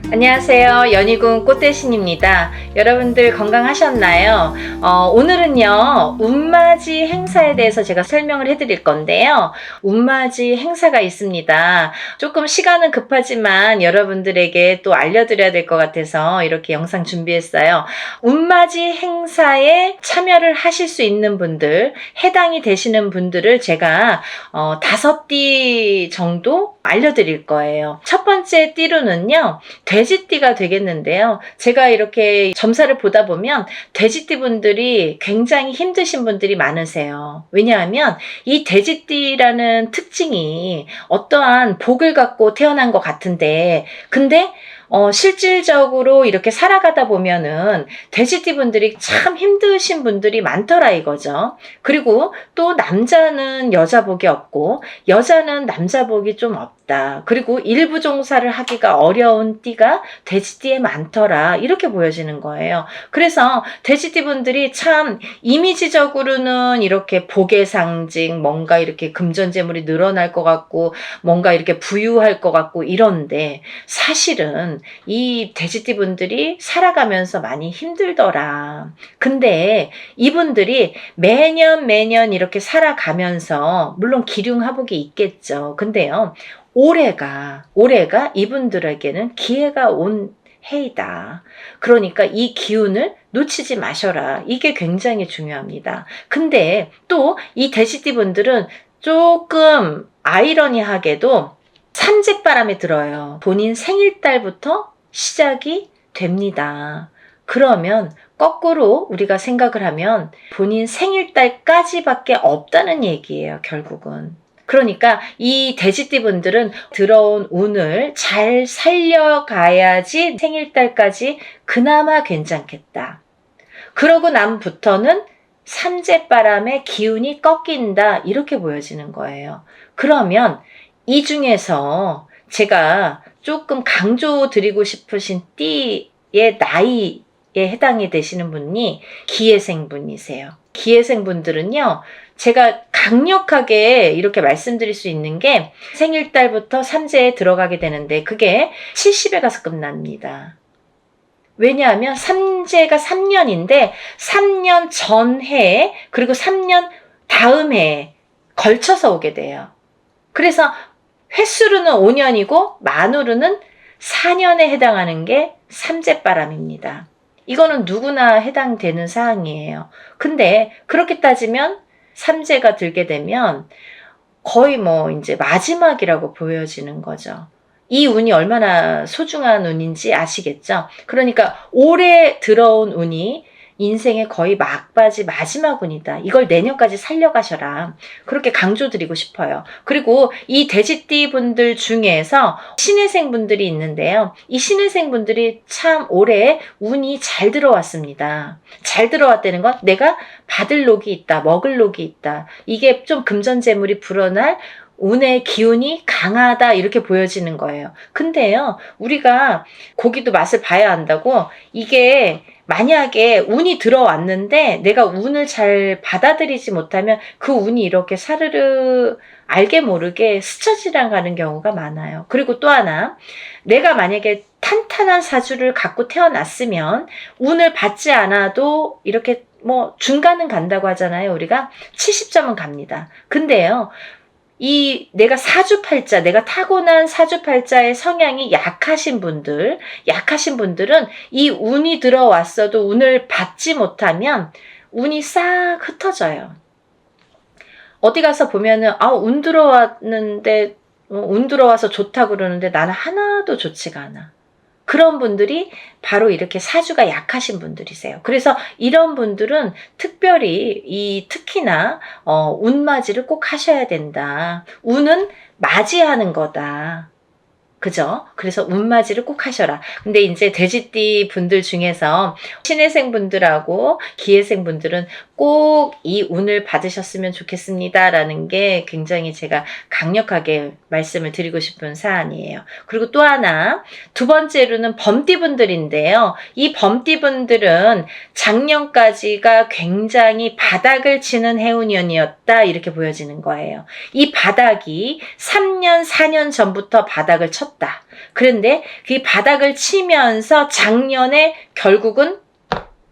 안녕하세요. 연희군 꽃대신입니다. 여러분들 건강하셨나요? 오늘은요, 운맞이 행사에 대해서 제가 설명을 해드릴 건데요. 운맞이 행사가 있습니다. 조금 시간은 급하지만 여러분들에게 또 알려드려야 될 것 같아서 이렇게 영상 준비했어요. 운맞이 행사에 참여를 하실 수 있는 분들, 해당이 되시는 분들을 제가 5띠 정도 알려드릴 거예요. 첫 번째 띠로는요, 돼지띠가 되겠는데요. 제가 이렇게 점사를 보다 보면 돼지띠 분들이 굉장히 힘드신 분들이 많으세요. 왜냐하면 이 돼지띠라는 특징이 어떠한 복을 갖고 태어난 것 같은데, 근데 실질적으로 이렇게 살아가다 보면은 돼지띠 분들이 참 힘드신 분들이 많더라 이거죠. 그리고 또 남자는 여자 복이 없고 여자는 남자 복이 좀 없다. 그리고 일부 종사를 하기가 어려운 띠가 돼지띠에 많더라. 이렇게 보여지는 거예요. 그래서 돼지띠 분들이 참 이미지적으로는 이렇게 복의 상징, 뭔가 이렇게 금전재물이 늘어날 것 같고 뭔가 이렇게 부유할 것 같고 이런데 사실은 이 돼지띠 분들이 살아가면서 많이 힘들더라. 근데 이분들이 매년 이렇게 살아가면서 물론 기륭하복이 있겠죠. 근데요, 올해가 이분들에게는 기회가 온 해이다. 그러니까 이 기운을 놓치지 마셔라. 이게 굉장히 중요합니다. 근데 또 이 돼지띠 분들은 조금 아이러니하게도 삼재바람에 들어요. 본인 생일달부터 시작이 됩니다. 그러면 거꾸로 우리가 생각을 하면 본인 생일달까지밖에 없다는 얘기예요, 결국은. 그러니까 이 돼지띠 분들은 들어온 운을 잘 살려가야지 생일달까지 그나마 괜찮겠다. 그러고 남부터는 삼재바람의 기운이 꺾인다, 이렇게 보여지는 거예요. 그러면 이 중에서 제가 조금 강조드리고 싶으신 띠의 나이에 해당이 되시는 분이 기해생분이세요. 기해생분들은요, 제가 강력하게 이렇게 말씀드릴 수 있는 게 생일달부터 삼재에 들어가게 되는데 그게 70에 가서 끝납니다. 왜냐하면 삼재가 3년인데 3년 전해 그리고 3년 다음 해에 걸쳐서 오게 돼요. 그래서 횟수로는 5년이고 만으로는 4년에 해당하는 게 삼재바람입니다. 이거는 누구나 해당되는 사항이에요. 근데 그렇게 따지면 삼재가 들게 되면 거의 이제 마지막이라고 보여지는 거죠. 이 운이 얼마나 소중한 운인지 아시겠죠? 그러니까 올해 들어온 운이 인생의 거의 막바지 마지막 운이다. 이걸 내년까지 살려가셔라. 그렇게 강조드리고 싶어요. 그리고 이 돼지띠 분들 중에서 신해생 분들이 있는데요. 이 신해생 분들이 참 올해 운이 잘 들어왔습니다. 잘 들어왔다는 건 내가 받을 녹이 있다, 먹을 녹이 있다. 이게 좀 금전재물이 불어날 운의 기운이 강하다, 이렇게 보여지는 거예요. 근데요, 우리가 고기도 맛을 봐야 한다고, 이게 만약에 운이 들어왔는데 내가 운을 잘 받아들이지 못하면 그 운이 이렇게 사르르 알게 모르게 스쳐 지나가는 경우가 많아요. 그리고 또 하나, 내가 만약에 탄탄한 사주를 갖고 태어났으면 운을 받지 않아도 이렇게 중간은 간다고 하잖아요. 우리가 70점은 갑니다. 근데요, 내가 사주팔자, 내가 타고난 사주팔자의 성향이 약하신 분들은 이 운이 들어왔어도 운을 받지 못하면 운이 싹 흩어져요. 어디 가서 보면은, 운 들어왔는데, 운 들어와서 좋다 그러는데 나는 하나도 좋지가 않아. 그런 분들이 바로 이렇게 사주가 약하신 분들이세요. 그래서 이런 분들은 특별히 특히나 운맞이를 꼭 하셔야 된다. 운은 맞이하는 거다. 그죠? 그래서 운맞이를 꼭 하셔라. 근데 이제 돼지띠 분들 중에서 신해생 분들하고 기해생 분들은 꼭 이 운을 받으셨으면 좋겠습니다 라는 게 굉장히 제가 강력하게 말씀을 드리고 싶은 사안이에요. 그리고 또 하나, 두 번째로는 범띠 분들인데요. 이 범띠 분들은 작년까지가 굉장히 바닥을 치는 해운년이었다, 이렇게 보여지는 거예요. 이 바닥이 3년, 4년 전부터 바닥을 쳤다. 쳤다. 그런데 그 바닥을 치면서 작년에 결국은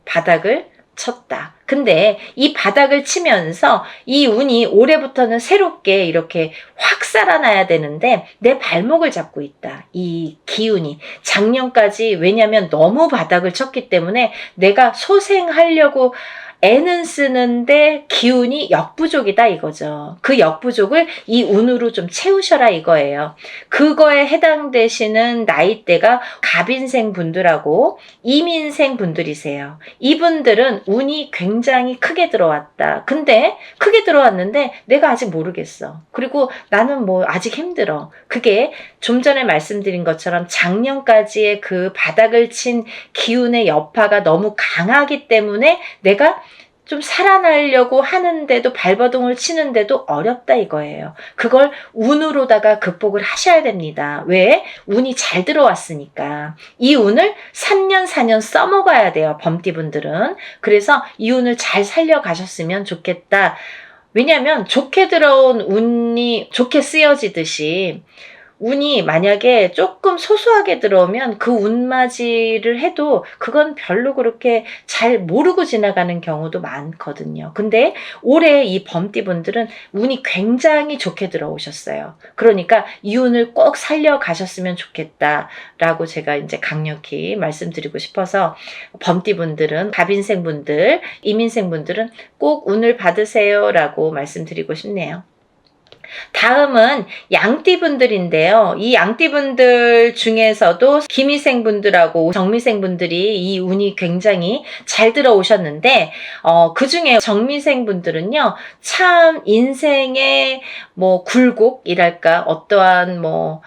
바닥을 쳤다. 근데 이 바닥을 치면서 이 운이 올해부터는 새롭게 이렇게 확 살아나야 되는데 내 발목을 잡고 있다. 이 기운이. 작년까지 왜냐면 너무 바닥을 쳤기 때문에 내가 소생하려고 애는 쓰는데 기운이 역부족이다 이거죠. 그 역부족을 이 운으로 좀 채우셔라 이거예요. 그거에 해당되시는 나이대가 갑인생 분들하고 이민생 분들이세요. 이분들은 운이 굉장히 크게 들어왔다. 근데 크게 들어왔는데 내가 아직 모르겠어. 그리고 나는 뭐 아직 힘들어. 그게 좀 전에 말씀드린 것처럼 작년까지의 그 바닥을 친 기운의 여파가 너무 강하기 때문에 내가 좀 살아나려고 하는데도 발버둥을 치는데도 어렵다 이거예요. 그걸 운으로다가 극복을 하셔야 됩니다. 왜? 운이 잘 들어왔으니까. 이 운을 3년 4년 써먹어야 돼요. 범띠분들은. 그래서 이 운을 잘 살려가셨으면 좋겠다. 왜냐하면 좋게 들어온 운이 좋게 쓰여지듯이 운이 만약에 조금 소소하게 들어오면 그 운맞이를 해도 그건 별로 그렇게 잘 모르고 지나가는 경우도 많거든요. 근데 올해 이 범띠분들은 운이 굉장히 좋게 들어오셨어요. 그러니까 이 운을 꼭 살려가셨으면 좋겠다라고 제가 이제 강력히 말씀드리고 싶어서 범띠분들은 갑인생분들, 이민생분들은 꼭 운을 받으세요라고 말씀드리고 싶네요. 다음은 양띠분들인데요. 이 양띠분들 중에서도 기미생분들하고 정미생분들이 이 운이 굉장히 잘 들어오셨는데 그 중에 정미생분들은요. 참 인생의 뭐 굴곡이랄까 어떠한 뭐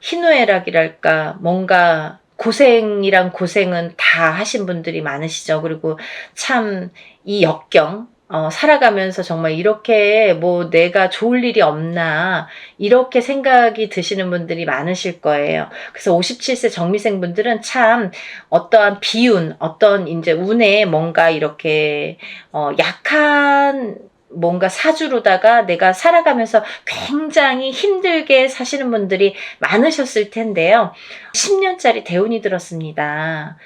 희노애락이랄까 뭔가 고생이란 고생은 다 하신 분들이 많으시죠. 그리고 참 이 역경 살아가면서 정말 이렇게 뭐 내가 좋을 일이 없나 이렇게 생각이 드시는 분들이 많으실 거예요. 그래서 57세 정미생 분들은 참 어떠한 비운, 어떤 이제 운에 뭔가 이렇게 약한 뭔가 사주로다가 내가 살아가면서 굉장히 힘들게 사시는 분들이 많으셨을 텐데요. 10년짜리 대운이 들었습니다.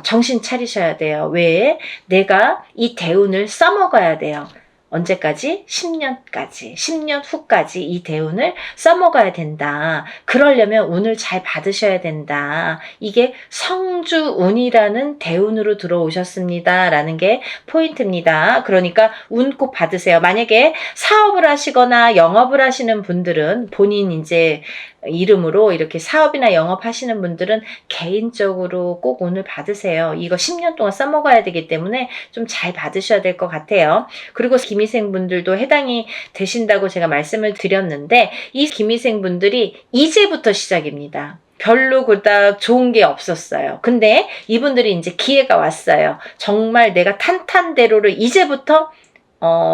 정신 차리셔야 돼요. 왜? 내가 이 대운을 써먹어야 돼요. 언제까지? 10년까지. 10년 후까지 이 대운을 써먹어야 된다. 그러려면 운을 잘 받으셔야 된다. 이게 성주운이라는 대운으로 들어오셨습니다. 라는 게 포인트입니다. 그러니까 운 꼭 받으세요. 만약에 사업을 하시거나 영업을 하시는 분들은 본인 이제 이름으로 이렇게 사업이나 영업하시는 분들은 개인적으로 꼭 운을 받으세요. 이거 10년 동안 써먹어야 되기 때문에 좀 잘 받으셔야 될 것 같아요. 그리고 기미생분들도 해당이 되신다고 제가 말씀을 드렸는데 이 기미생분들이 이제부터 시작입니다. 별로 그닥 좋은 게 없었어요. 근데 이분들이 이제 기회가 왔어요. 정말 내가 탄탄대로를 이제부터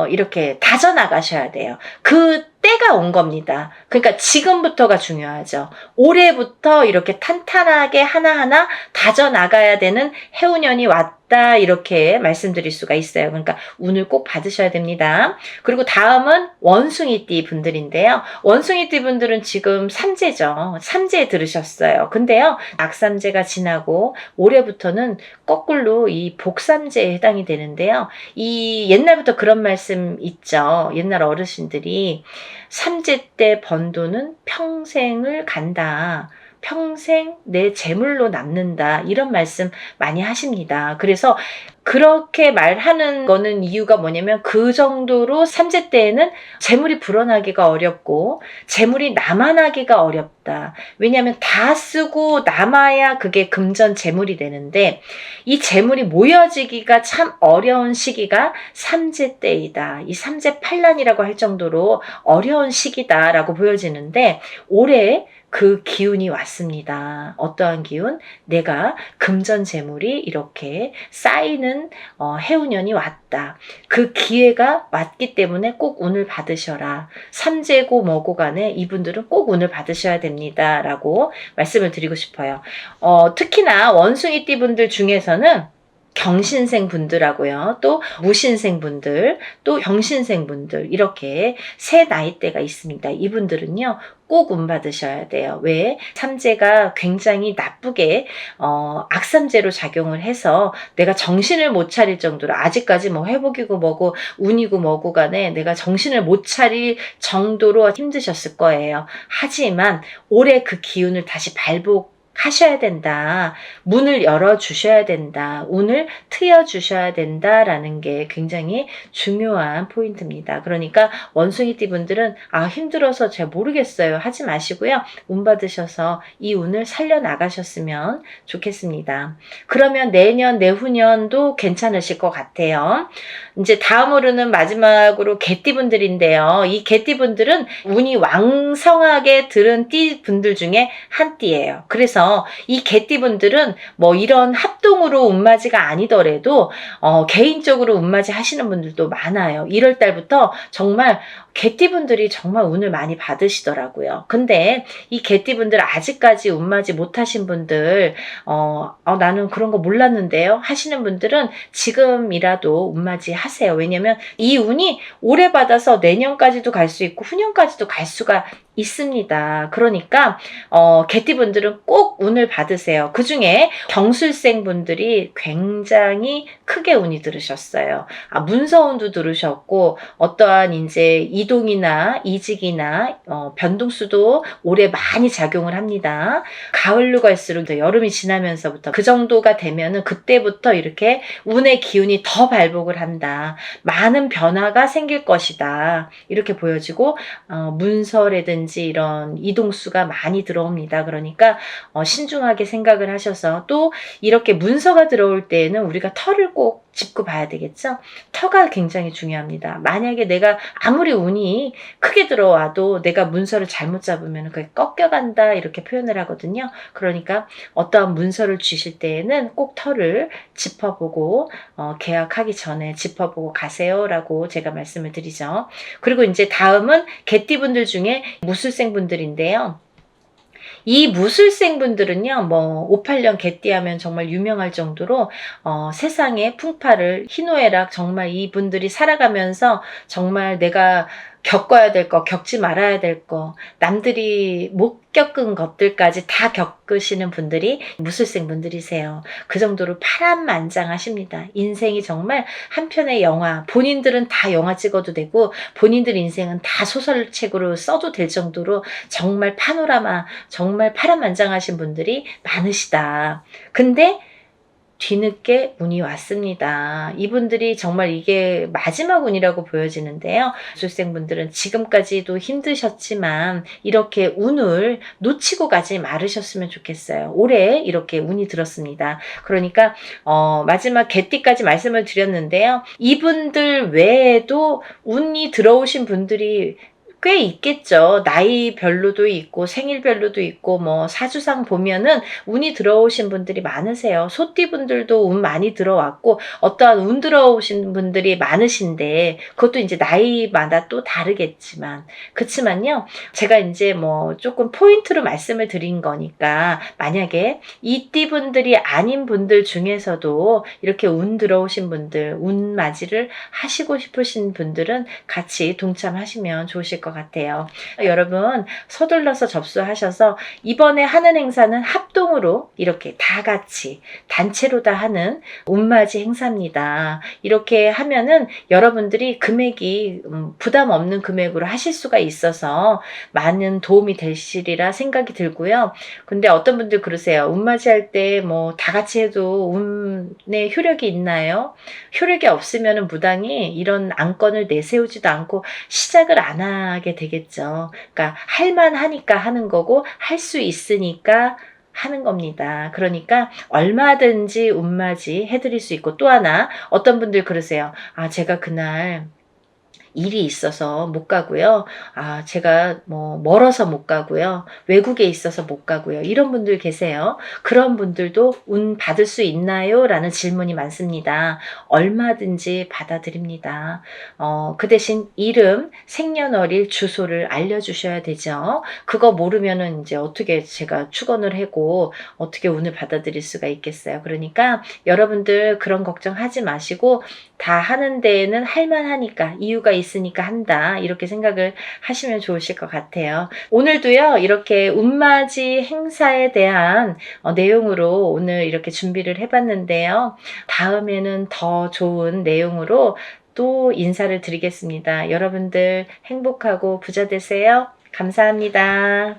이렇게 다져나가셔야 돼요. 그 때가 온 겁니다. 그러니까 지금부터가 중요하죠. 올해부터 이렇게 탄탄하게 하나하나 다져나가야 되는 해운년이 왔다 이렇게 말씀드릴 수가 있어요. 그러니까 운을 꼭 받으셔야 됩니다. 그리고 다음은 원숭이띠 분들인데요. 원숭이띠 분들은 지금 삼재죠. 삼재 들으셨어요. 근데요. 악삼재가 지나고 올해부터는 거꾸로 이 복삼재에 해당이 되는데요. 이 옛날부터 그런 말씀 있죠. 옛날 어르신들이 삼재 때 번 돈은 평생을 간다. 평생 내 재물로 남는다. 이런 말씀 많이 하십니다. 그래서 그렇게 말하는 거는 이유가 뭐냐면 그 정도로 삼재 때에는 재물이 불어나기가 어렵고 재물이 남아나기가 어렵다. 왜냐하면 다 쓰고 남아야 그게 금전 재물이 되는데 이 재물이 모여지기가 참 어려운 시기가 삼재 때이다. 이 삼재 팔란이라고 할 정도로 어려운 시기다라고 보여지는데 올해 그 기운이 왔습니다. 어떠한 기운? 내가 금전 재물이 이렇게 쌓이는 해운년이 왔다. 그 기회가 왔기 때문에 꼭 운을 받으셔라. 삼재고 뭐고 간에 이분들은 꼭 운을 받으셔야 됩니다. 라고 말씀을 드리고 싶어요. 특히나 원숭이띠 분들 중에서는 경신생 분들하고요. 또 무신생 분들, 또 병신생 분들 이렇게 세 나이대가 있습니다. 이분들은요. 꼭 운 받으셔야 돼요. 왜? 삼재가 굉장히 나쁘게 악삼재로 작용을 해서 내가 정신을 못 차릴 정도로 아직까지 뭐 회복이고 뭐고 운이고 뭐고 간에 내가 정신을 못 차릴 정도로 힘드셨을 거예요. 하지만 올해 그 기운을 다시 발복하셔야 된다. 문을 열어주셔야 된다. 운을 트여주셔야 된다라는 게 굉장히 중요한 포인트입니다. 그러니까 원숭이띠 분들은 힘들어서 잘 모르겠어요. 하지 마시고요. 운 받으셔서 이 운을 살려나가셨으면 좋겠습니다. 그러면 내년, 내후년도 괜찮으실 것 같아요. 이제 다음으로는 마지막으로 개띠 분들인데요. 이 개띠 분들은 운이 왕성하게 들은 띠 분들 중에 한 띠예요. 그래서 이 개띠 분들은 뭐 이런 합동으로 운맞이가 아니더라도 개인적으로 운맞이 하시는 분들도 많아요. 1월 달부터 정말 개띠분들이 정말 운을 많이 받으시더라고요. 근데 이 개띠분들 아직까지 운맞이 못하신 분들 나는 그런 거 몰랐는데요 하시는 분들은 지금이라도 운맞이 하세요. 왜냐면 이 운이 오래 받아서 내년까지도 갈 수 있고 후년까지도 갈 수가 있습니다. 그러니까 개띠분들은 꼭 운을 받으세요. 그 중에 경술생 분들이 굉장히 크게 운이 들으셨어요. 문서운도 들으셨고 어떠한 이제 이동이나 이직이나 변동수도 올해 많이 작용을 합니다. 가을로 갈수록 여름이 지나면서부터 그 정도가 되면은 그때부터 이렇게 운의 기운이 더 발복을 한다. 많은 변화가 생길 것이다. 이렇게 보여지고 문서라든지 이런 이동수가 많이 들어옵니다. 그러니까 신중하게 생각을 하셔서 또 이렇게 문서가 들어올 때에는 우리가 터를 꼭 짚고 봐야 되겠죠. 터가 굉장히 중요합니다. 만약에 내가 아무리 운이 크게 들어와도 내가 문서를 잘못 잡으면 그게 꺾여간다 이렇게 표현을 하거든요. 그러니까 어떠한 문서를 주실 때에는 꼭 터를 짚어보고 계약하기 전에 짚어보고 가세요라고 제가 말씀을 드리죠. 그리고 이제 다음은 개띠분들 중에 무술생 분들인데요. 이 무술생 분들은요, 뭐 58년 개띠하면 정말 유명할 정도로 세상의 풍파를 희노애락 정말 이분들이 살아가면서 정말 내가 겪어야 될 거, 겪지 말아야 될 거, 남들이 못 겪은 것들까지 다 겪으시는 분들이 무술생 분들이세요. 그 정도로 파란만장하십니다. 인생이 정말 한 편의 영화, 본인들은 다 영화 찍어도 되고 본인들 인생은 다 소설책으로 써도 될 정도로 정말 파노라마, 정말 파란만장하신 분들이 많으시다. 근데 뒤늦게 운이 왔습니다. 이분들이 정말 이게 마지막 운이라고 보여지는데요. 수생분들은 지금까지도 힘드셨지만 이렇게 운을 놓치고 가지 말으셨으면 좋겠어요. 올해 이렇게 운이 들었습니다. 그러니까 마지막 개띠까지 말씀을 드렸는데요. 이분들 외에도 운이 들어오신 분들이 꽤 있겠죠. 나이별로도 있고 생일별로도 있고 뭐 사주상 보면은 운이 들어오신 분들이 많으세요. 소띠분들도 운 많이 들어왔고 어떠한 운 들어오신 분들이 많으신데 그것도 이제 나이마다 또 다르겠지만 그렇지만요. 제가 이제 뭐 조금 포인트로 말씀을 드린 거니까 만약에 이 띠분들이 아닌 분들 중에서도 이렇게 운 들어오신 분들 운 맞이를 하시고 싶으신 분들은 같이 동참하시면 좋으실 것 같아요. 여러분 서둘러서 접수하셔서 이번에 하는 행사는 합동으로 이렇게 다 같이 단체로 다 하는 운맞이 행사입니다. 이렇게 하면은 여러분들이 금액이 부담 없는 금액으로 하실 수가 있어서 많은 도움이 되시리라 생각이 들고요. 근데 어떤 분들 그러세요. 운맞이 할 때 뭐 다 같이 해도 운에 효력이 있나요? 효력이 없으면 무당이 이런 안건을 내세우지도 않고 시작을 안 하게 되겠죠. 그러니까 할만하니까 하는 거고 할 수 있으니까 하는 겁니다. 그러니까 얼마든지 운맞이 해드릴 수 있고 또 하나 어떤 분들 그러세요. 제가 그날 일이 있어서 못 가고요. 제가 뭐 멀어서 못 가고요. 외국에 있어서 못 가고요. 이런 분들 계세요. 그런 분들도 운 받을 수 있나요? 라는 질문이 많습니다. 얼마든지 받아드립니다. 그 대신 이름, 생년월일, 주소를 알려주셔야 되죠. 그거 모르면은 이제 어떻게 제가 축원을 하고 어떻게 운을 받아들일 수가 있겠어요. 그러니까 여러분들 그런 걱정하지 마시고 다 하는 데에는 할만하니까 이유가 있으니까 한다 이렇게 생각을 하시면 좋으실 것 같아요. 오늘도요 이렇게 운맞이 행사에 대한 내용으로 오늘 이렇게 준비를 해봤는데요. 다음에는 더 좋은 내용으로 또 인사를 드리겠습니다. 여러분들 행복하고 부자 되세요. 감사합니다.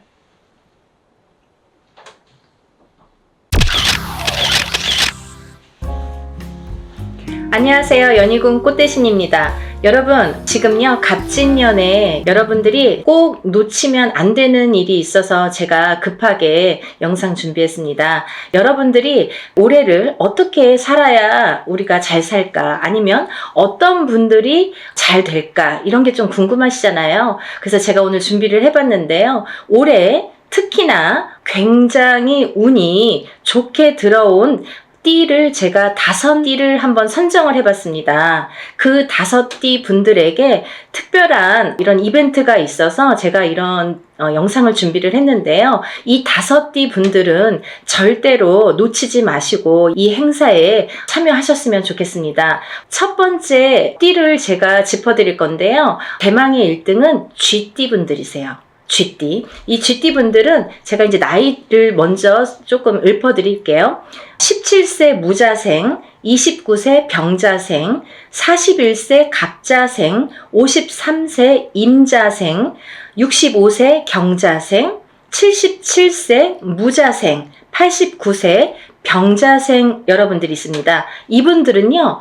안녕하세요. 연희군 꽃대신입니다. 여러분 지금요 갑진년에 여러분들이 꼭 놓치면 안 되는 일이 있어서 제가 급하게 영상 준비했습니다. 여러분들이 올해를 어떻게 살아야 우리가 잘 살까, 아니면 어떤 분들이 잘 될까, 이런 게 좀 궁금하시잖아요. 그래서 제가 오늘 준비를 해봤는데요. 올해 특히나 굉장히 운이 좋게 들어온 띠를 제가 5띠를 한번 선정을 해봤습니다. 그 5띠 분들에게 특별한 이런 이벤트가 있어서 제가 이런 영상을 준비를 했는데요. 이 5띠 분들은 절대로 놓치지 마시고 이 행사에 참여하셨으면 좋겠습니다. 첫 번째 띠를 제가 짚어드릴 건데요. 대망의 1등은 쥐띠 분들이세요. 쥐띠. 이 쥐띠 분들은 제가 이제 나이를 먼저 조금 읊어드릴게요. 17세 무자생, 29세 병자생, 41세 갑자생, 53세 임자생, 65세 경자생, 77세 무자생, 89세 병자생 여러분들이 있습니다. 이분들은요,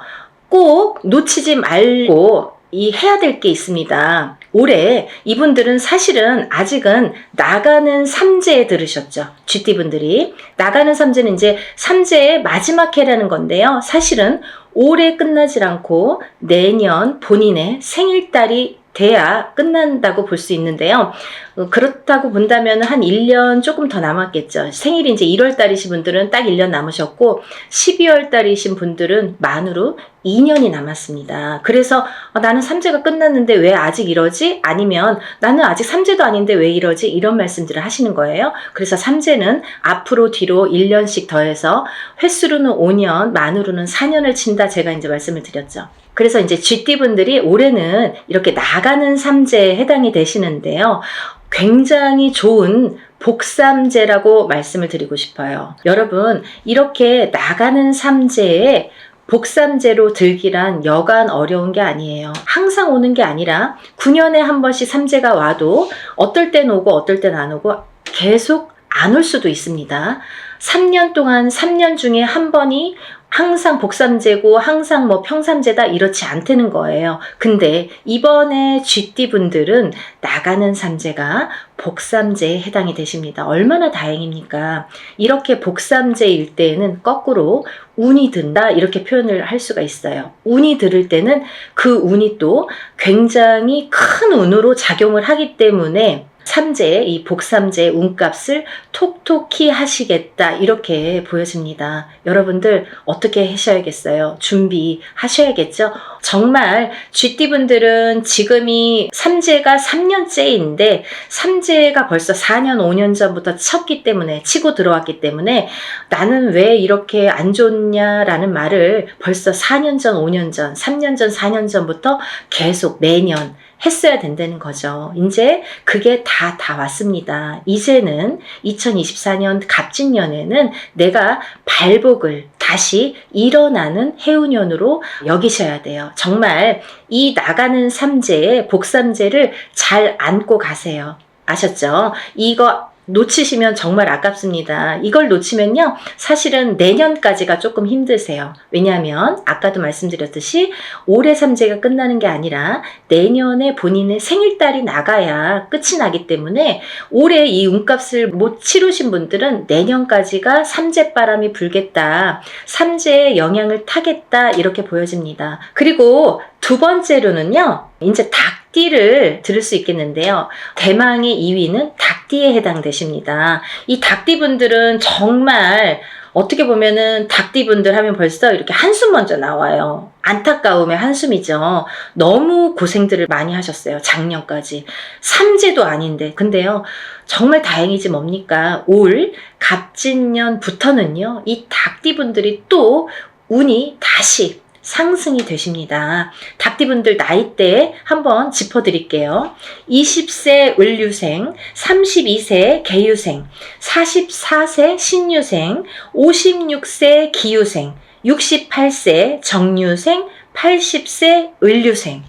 꼭 놓치지 말고 해야 될 게 있습니다. 올해 이분들은 사실은 아직은 나가는 삼재에 들으셨죠. 쥐띠분들이. 나가는 삼재는 이제 삼재의 마지막 해라는 건데요. 사실은 올해 끝나질 않고 내년 본인의 생일달이 돼야 끝난다고 볼 수 있는데요. 그렇다고 본다면 한 1년 조금 더 남았겠죠. 생일이 이제 1월 달이신 분들은 딱 1년 남으셨고 12월 달이신 분들은 만으로 2년이 남았습니다. 그래서 나는 삼재가 끝났는데 왜 아직 이러지? 아니면 나는 아직 삼재도 아닌데 왜 이러지? 이런 말씀들을 하시는 거예요. 그래서 삼재는 앞으로 뒤로 1년씩 더해서 횟수로는 5년, 만으로는 4년을 친다, 제가 이제 말씀을 드렸죠. 그래서 이제 쥐띠분들이 올해는 이렇게 나가는 삼재에 해당이 되시는데요. 굉장히 좋은 복삼재라고 말씀을 드리고 싶어요. 여러분, 이렇게 나가는 삼재에 복삼재로 들기란 여간 어려운 게 아니에요. 항상 오는 게 아니라 9년에 한 번씩 삼재가 와도 어떨 땐 오고 어떨 땐 안 오고 계속 안 올 수도 있습니다. 3년 동안 3년 중에 한 번이 항상 복삼재고 항상 뭐 평삼재다 이렇지 않다는 거예요. 근데 이번에 쥐띠 분들은 나가는 삼재가 복삼재에 해당이 되십니다. 얼마나 다행입니까? 이렇게 복삼재일 때에는 거꾸로 운이 든다 이렇게 표현을 할 수가 있어요. 운이 들을 때는 그 운이 또 굉장히 큰 운으로 작용을 하기 때문에 삼재의 이 복삼재의 운값을 톡톡히 하시겠다 이렇게 보여집니다. 여러분들 어떻게 하셔야겠어요? 준비하셔야겠죠? 정말 쥐띠분들은 지금이 삼재가 3년째인데 삼재가 벌써 4년 5년 전부터 쳤기 때문에, 치고 들어왔기 때문에 나는 왜 이렇게 안 좋냐라는 말을 벌써 4년 전 5년 전 3년 전 4년 전부터 계속 매년 했어야 된다는 거죠. 이제 그게 다 왔습니다. 이제는 2024년 갑진년에는 내가 발복을 다시 일어나는 해운년으로 여기셔야 돼요. 정말 이 나가는 삼재에 복삼재를 잘 안고 가세요. 아셨죠? 이거 놓치시면 정말 아깝습니다. 이걸 놓치면요, 사실은 내년까지가 조금 힘드세요. 왜냐하면 아까도 말씀드렸듯이 올해 삼재가 끝나는 게 아니라 내년에 본인의 생일달이 나가야 끝이 나기 때문에 올해 이 운값을 못 치르신 분들은 내년까지가 삼재바람이 불겠다, 삼재의 영향을 타겠다 이렇게 보여집니다. 그리고 두 번째로는요, 이제 닭띠를 들을 수 있겠는데요. 대망의 2위는 닭띠에 해당되십니다. 이 닭띠 분들은 정말 어떻게 보면은 닭띠 분들 하면 벌써 이렇게 한숨 먼저 나와요. 안타까움의 한숨이죠. 너무 고생들을 많이 하셨어요. 작년까지. 삼재도 아닌데. 근데요, 정말 다행이지 뭡니까? 올 갑진년부터는요, 이 닭띠 분들이 또 운이 다시 상승이 되십니다. 닭띠분들 나이대 한번 짚어드릴게요. 20세 을류생, 32세 개유생, 44세 신유생, 56세 기유생, 68세 정유생, 80세 을류생.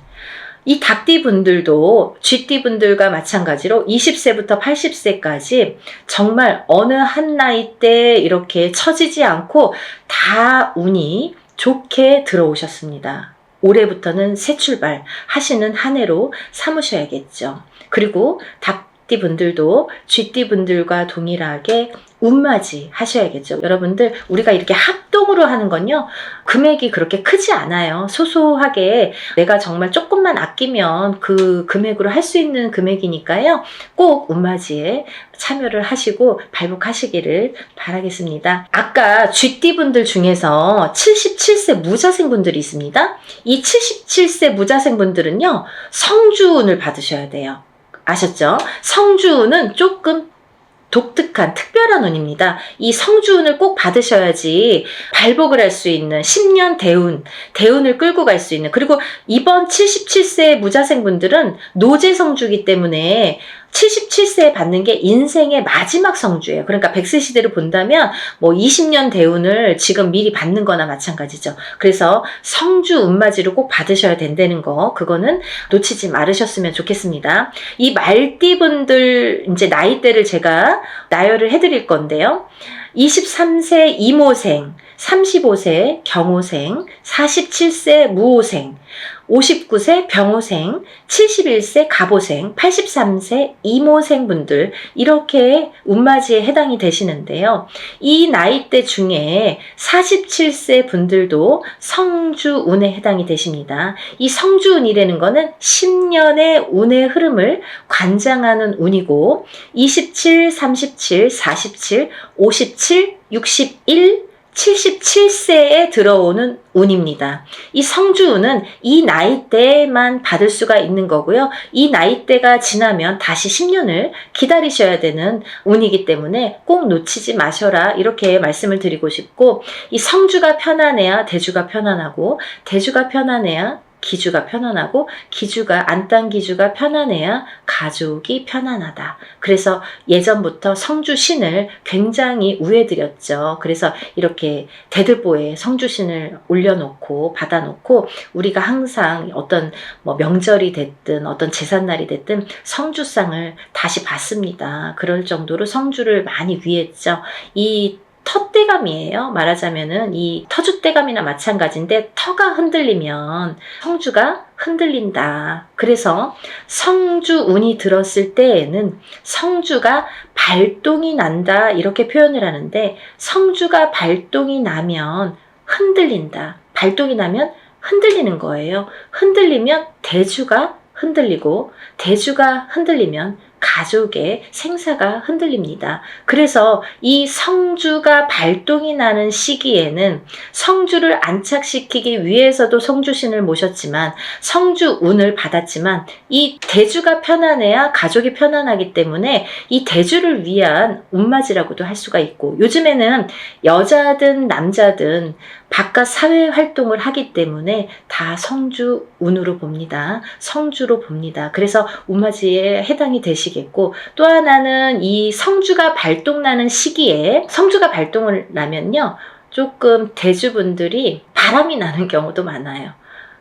이 닭띠 분들도 쥐띠 분들과 마찬가지로 20세부터 80세까지 정말 어느 한 나이대 이렇게 처지지 않고 다 운이 좋게 들어오셨습니다. 올해부터는 새 출발 하시는 한 해로 삼으셔야겠죠. 그리고 닭띠 분들도 쥐띠 분들과 동일하게 운맞이 하셔야겠죠. 여러분들, 우리가 이렇게 합동으로 하는 건요, 금액이 그렇게 크지 않아요. 소소하게 내가 정말 조금만 아끼면 그 금액으로 할 수 있는 금액이니까요. 꼭 운맞이에 참여를 하시고 발복하시기를 바라겠습니다. 아까 쥐띠 분들 중에서 77세 무자생 분들이 있습니다. 이 77세 무자생 분들은요, 성주운을 받으셔야 돼요. 아셨죠? 성주운은 조금 독특한 특별한 운입니다. 이 성주운을 꼭 받으셔야지 발복을 할 수 있는 10년 대운을 끌고 갈 수 있는, 그리고 이번 77세 무자생 분들은 노제 성주이기 때문에 77세에 받는 게 인생의 마지막 성주예요. 그러니까 100세 시대로 본다면 뭐 20년 대운을 지금 미리 받는 거나 마찬가지죠. 그래서 성주 운맞이로 꼭 받으셔야 된다는 거, 그거는 놓치지 말으셨으면 좋겠습니다. 이 말띠 분들 이제 나이대를 제가 나열을 해드릴 건데요. 23세 이모생, 35세 경호생, 47세 무호생, 59세 병호생, 71세 갑오생, 83세 이모생 분들, 이렇게 운맞이에 해당이 되시는데요. 이 나이대 중에 47세 분들도 성주운에 해당이 되십니다. 이 성주운이라는 거는 10년의 운의 흐름을 관장하는 운이고, 27, 37, 47, 57, 61, 77세에 들어오는 운입니다. 이 성주운은 이 나이대만 받을 수가 있는 거고요. 이 나이대가 지나면 다시 10년을 기다리셔야 되는 운이기 때문에 꼭 놓치지 마셔라, 이렇게 말씀을 드리고 싶고, 이 성주가 편안해야 대주가 편안하고, 대주가 편안해야 기주가 편안하고, 기주가 안딴기주가 편안해야 가족이 편안하다. 그래서 예전부터 성주신을 굉장히 우애드렸죠. 그래서 이렇게 대들보에 성주신을 올려놓고 받아놓고, 우리가 항상 어떤 뭐 명절이 됐든 어떤 제삿날이 됐든 성주상을 다시 받습니다. 그럴 정도로 성주를 많이 위했죠. 이 터대감이에요. 말하자면은 이 터줏대감이나 마찬가지인데, 터가 흔들리면 성주가 흔들린다. 그래서 성주운이 들었을 때에는 성주가 발동이 난다, 이렇게 표현을 하는데, 성주가 발동이 나면 흔들린다. 발동이 나면 흔들리는 거예요. 흔들리면 대주가 흔들리고, 대주가 흔들리면 가족의 생사가 흔들립니다. 그래서 이 성주가 발동이 나는 시기에는 성주를 안착시키기 위해서도 성주신을 모셨지만, 성주운을 받았지만, 이 대주가 편안해야 가족이 편안하기 때문에 이 대주를 위한 운맞이라고도 할 수가 있고, 요즘에는 여자든 남자든 바깥 사회 활동을 하기 때문에 다 성주운으로 봅니다. 성주로 봅니다. 그래서 운맞이에 해당이 되시겠고, 또 하나는 이 성주가 발동나는 시기에, 성주가 발동을 나면요, 조금 대주분들이 바람이 나는 경우도 많아요.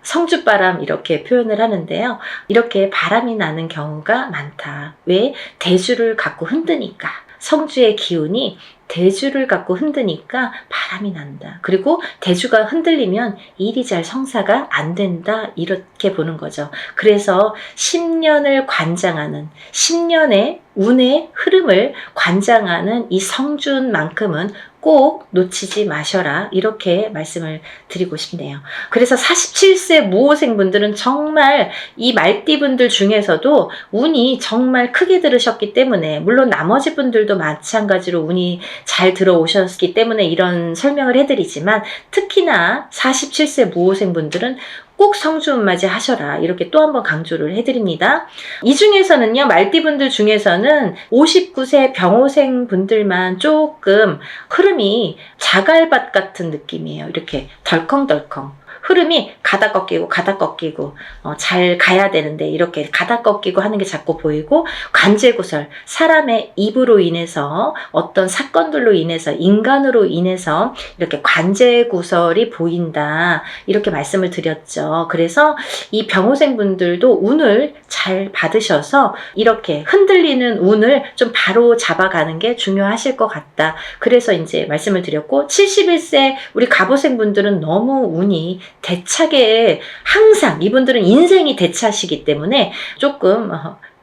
성주바람, 이렇게 표현을 하는데요. 이렇게 바람이 나는 경우가 많다. 왜? 대주를 갖고 흔드니까. 성주의 기운이 대주를 갖고 흔드니까 바람이 난다. 그리고 대주가 흔들리면 일이 잘 성사가 안 된다, 이렇게 보는 거죠. 그래서 10년을 관장하는, 10년의 운의 흐름을 관장하는 이 성준만큼은 꼭 놓치지 마셔라, 이렇게 말씀을 드리고 싶네요. 그래서 47세 무호생분들은 정말 이 말띠분들 중에서도 운이 정말 크게 들으셨기 때문에, 물론 나머지 분들도 마찬가지로 운이 잘 들어오셨기 때문에 이런 설명을 해드리지만, 특히나 47세 무호생분들은 꼭 성주운맞이 하셔라, 이렇게 또 한 번 강조를 해드립니다. 이 중에서는요, 말띠분들 중에서는 59세 병호생 분들만 조금 흐름이 자갈밭 같은 느낌이에요. 이렇게 덜컹덜컹 흐름이 가다 꺾이고 가다 꺾이고, 잘 가야 되는데 이렇게 가다 꺾이고 하는 게 자꾸 보이고, 관제구설, 사람의 입으로 인해서, 어떤 사건들로 인해서, 인간으로 인해서 이렇게 관제구설이 보인다, 이렇게 말씀을 드렸죠. 그래서 이 병호생분들도 운을 잘 받으셔서 이렇게 흔들리는 운을 좀 바로 잡아가는 게 중요하실 것 같다, 그래서 이제 말씀을 드렸고, 71세 우리 갑오생분들은 너무 운이 대차게, 항상 이분들은 인생이 대차시기 때문에 조금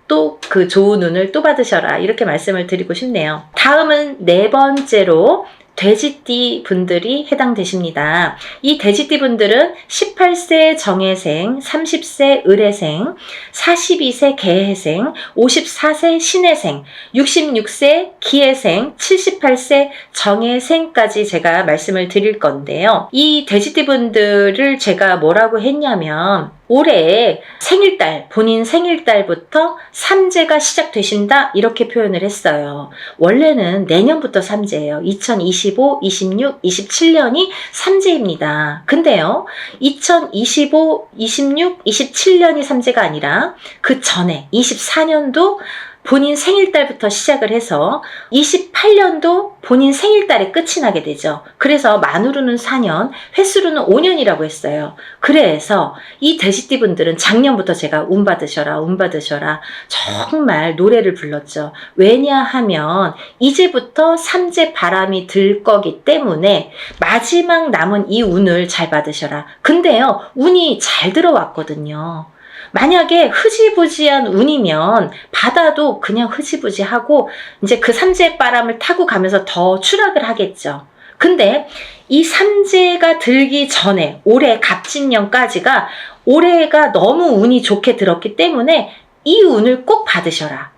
또 그 좋은 운을 또 받으셔라, 이렇게 말씀을 드리고 싶네요. 다음은 네 번째로 돼지띠 분들이 해당되십니다. 이 돼지띠 분들은 18세 정해생, 30세 을해생, 42세 개해생, 54세 신해생, 66세 기해생, 78세 정해생까지 제가 말씀을 드릴 건데요. 이 돼지띠 분들을 제가 뭐라고 했냐면, 올해 생일달, 본인 생일달부터 삼재가 시작되신다, 이렇게 표현을 했어요. 원래는 내년부터 삼재예요. 2025, 26, 27년이 삼재입니다. 근데요, 2025, 26, 27년이 삼재가 아니라 그 전에 24년도 본인 생일달부터 시작을 해서 28년도 본인 생일달에 끝이 나게 되죠. 그래서 만으로는 4년, 횟수로는 5년이라고 했어요. 그래서 이 돼지띠 분들은 작년부터 제가 운 받으셔라, 운 받으셔라 정말 노래를 불렀죠. 왜냐하면 이제부터 삼재 바람이 들 거기 때문에 마지막 남은 이 운을 잘 받으셔라. 근데요, 운이 잘 들어왔거든요. 만약에 흐지부지한 운이면 받아도 그냥 흐지부지하고 이제 그 삼재 바람을 타고 가면서 더 추락을 하겠죠. 근데 이 삼재가 들기 전에, 올해 갑진년까지가 올해가 너무 운이 좋게 들었기 때문에 이 운을 꼭 받으셔라.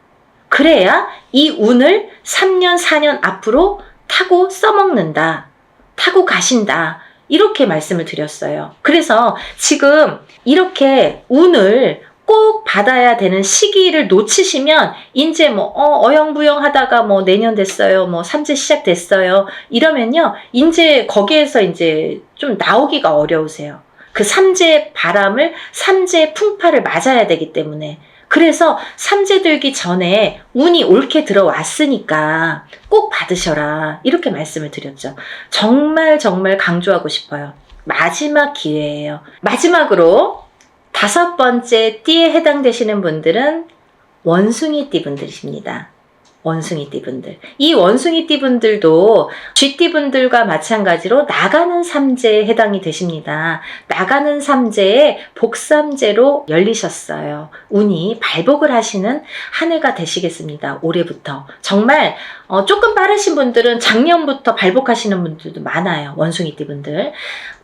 그래야 이 운을 3년, 4년 앞으로 타고 써먹는다, 타고 가신다, 이렇게 말씀을 드렸어요. 그래서 지금 이렇게 운을 꼭 받아야 되는 시기를 놓치시면 이제 뭐 어영부영 하다가 뭐 내년 됐어요, 뭐 삼재 시작됐어요, 이러면요, 이제 거기에서 이제 좀 나오기가 어려우세요. 그 삼재 바람을, 삼재 풍파를 맞아야 되기 때문에. 그래서 삼재 들기 전에 운이 옳게 들어왔으니까 꼭 받으셔라, 이렇게 말씀을 드렸죠. 정말 정말 강조하고 싶어요. 마지막 기회예요. 마지막으로 5번째 띠에 해당되시는 분들은 원숭이띠 분들이십니다. 원숭이띠 분들. 이 원숭이띠 분들도 쥐띠 분들과 마찬가지로 나가는 삼재에 해당이 되십니다. 나가는 삼재에 복삼재로 열리셨어요. 운이 발복을 하시는 한 해가 되시겠습니다. 올해부터. 정말 조금 빠르신 분들은 작년부터 발복하시는 분들도 많아요. 원숭이띠 분들.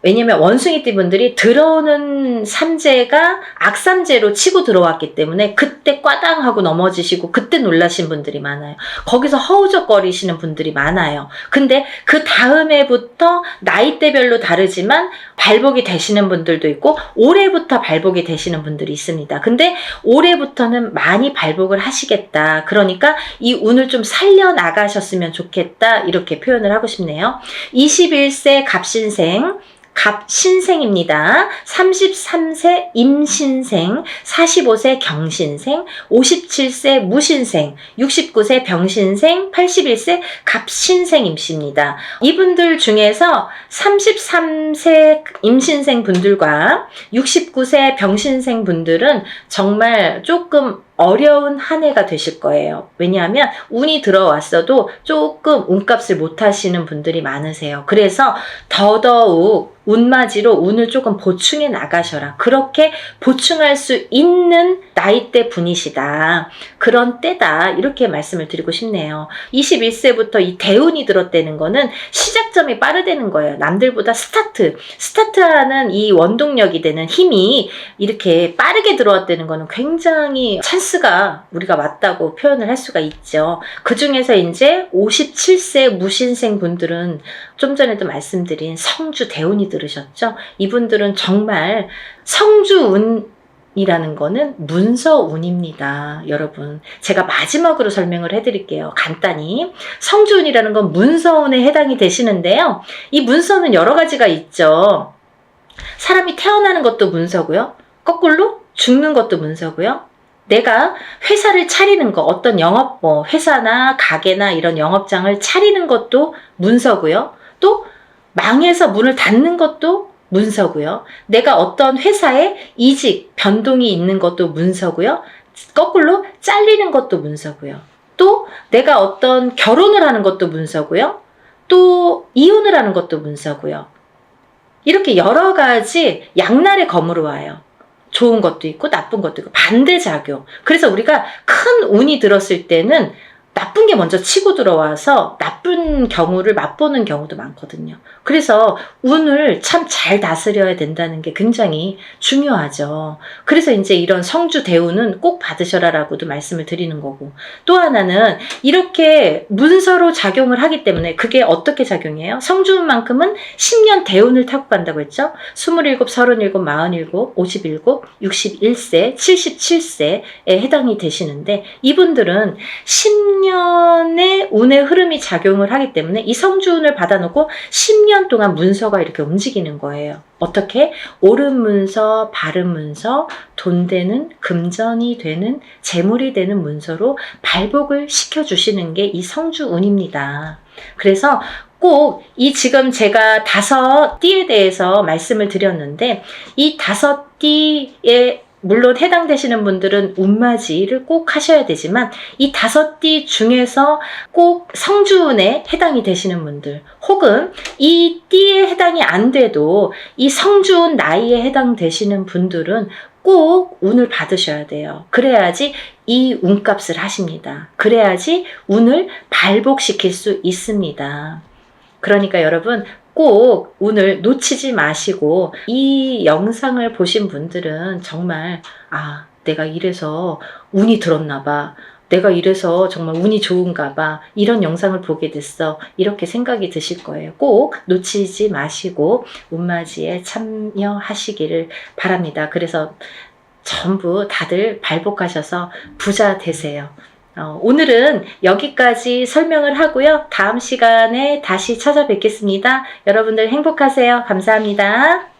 왜냐면 원숭이띠 분들이 들어오는 삼재가 악삼재로 치고 들어왔기 때문에 그때 꽈당하고 넘어지시고 그때 놀라신 분들이 많아요. 거기서 허우적거리시는 분들이 많아요. 근데 그 다음 해부터 나이대별로 다르지만 발복이 되시는 분들도 있고 올해부터 발복이 되시는 분들이 있습니다. 근데 올해부터는 많이 발복을 하시겠다. 그러니까 이 운을 좀 살려나가셨으면 좋겠다. 이렇게 표현을 하고 싶네요. 21세 갑신생, 갑신생입니다. 33세 임신생, 45세 경신생, 57세 무신생, 69세 병신생, 81세 갑신생입니다. 이분들 중에서 33세 임신생 분들과 69세 병신생 분들은 정말 조금 어려운 한 해가 되실 거예요. 왜냐하면 운이 들어왔어도 조금 운값을 못 하시는 분들이 많으세요. 그래서 더더욱 운맞이로 운을 조금 보충해 나가셔라. 그렇게 보충할 수 있는 나이대 분이시다. 그런 때다. 이렇게 말씀을 드리고 싶네요. 21세부터 이 대운이 들었다는 거는 시작점이 빠르다는 거예요. 남들보다 스타트하는 이 원동력이 되는 힘이 이렇게 빠르게 들어왔다는 거는 굉장히 찬스가 우리가 맞다고 표현을 할 수가 있죠. 그 중에서 이제 57세 무신생 분들은 좀 전에도 말씀드린 성주 대운이 들으셨죠? 이분들은 정말 성주운이라는 거는 문서운입니다. 여러분, 제가 마지막으로 설명을 해드릴게요. 간단히. 성주운이라는 건 문서운에 해당이 되시는데요. 이 문서는 여러 가지가 있죠. 사람이 태어나는 것도 문서고요. 거꾸로 죽는 것도 문서고요. 내가 회사를 차리는 거, 어떤 영업, 회사나 가게나 이런 영업장을 차리는 것도 문서고요. 또 망해서 문을 닫는 것도 문서고요. 내가 어떤 회사에 이직, 변동이 있는 것도 문서고요. 거꾸로 잘리는 것도 문서고요. 또 내가 어떤 결혼을 하는 것도 문서고요. 또 이혼을 하는 것도 문서고요. 이렇게 여러 가지 양날의 검으로 와요. 좋은 것도 있고 나쁜 것도 있고 반대작용. 그래서 우리가 큰 운이 들었을 때는 나쁜 게 먼저 치고 들어와서 나쁜 경우를 맛보는 경우도 많거든요. 그래서 운을 참 잘 다스려야 된다는 게 굉장히 중요하죠. 그래서 이제 이런 성주 대운은 꼭 받으셔라라고도 말씀을 드리는 거고, 또 하나는 이렇게 문서로 작용을 하기 때문에 그게 어떻게 작용해요? 성주운만큼은 10년 대운을 타고 간다고 했죠. 27, 37, 47, 57, 61세, 77세에 해당이 되시는데, 이분들은 10년의 운의 흐름이 작용을 하기 때문에 이 성주운을 받아놓고 10년 동안 문서가 이렇게 움직이는 거예요. 어떻게? 옳은 문서, 바른 문서, 돈 되는, 금전이 되는, 재물이 되는 문서로 발복을 시켜주시는 게 이 성주운입니다. 그래서 꼭 이 지금 제가 5띠에 대해서 말씀을 드렸는데, 이 5띠에 물론 해당되시는 분들은 운맞이를 꼭 하셔야 되지만, 이 5띠 중에서 꼭 성주운에 해당이 되시는 분들, 혹은 이 띠에 해당이 안 돼도 이 성주운 나이에 해당되시는 분들은 꼭 운을 받으셔야 돼요. 그래야지 이 운값을 하십니다. 그래야지 운을 발복시킬 수 있습니다. 그러니까 여러분, 꼭 운을 놓치지 마시고, 이 영상을 보신 분들은 정말 내가 이래서 운이 들었나 봐, 내가 이래서 정말 운이 좋은가 봐, 이런 영상을 보게 됐어, 이렇게 생각이 드실 거예요. 꼭 놓치지 마시고 운맞이에 참여하시기를 바랍니다. 그래서 전부 다들 발복하셔서 부자 되세요. 오늘은 여기까지 설명을 하고요. 다음 시간에 다시 찾아뵙겠습니다. 여러분들 행복하세요. 감사합니다.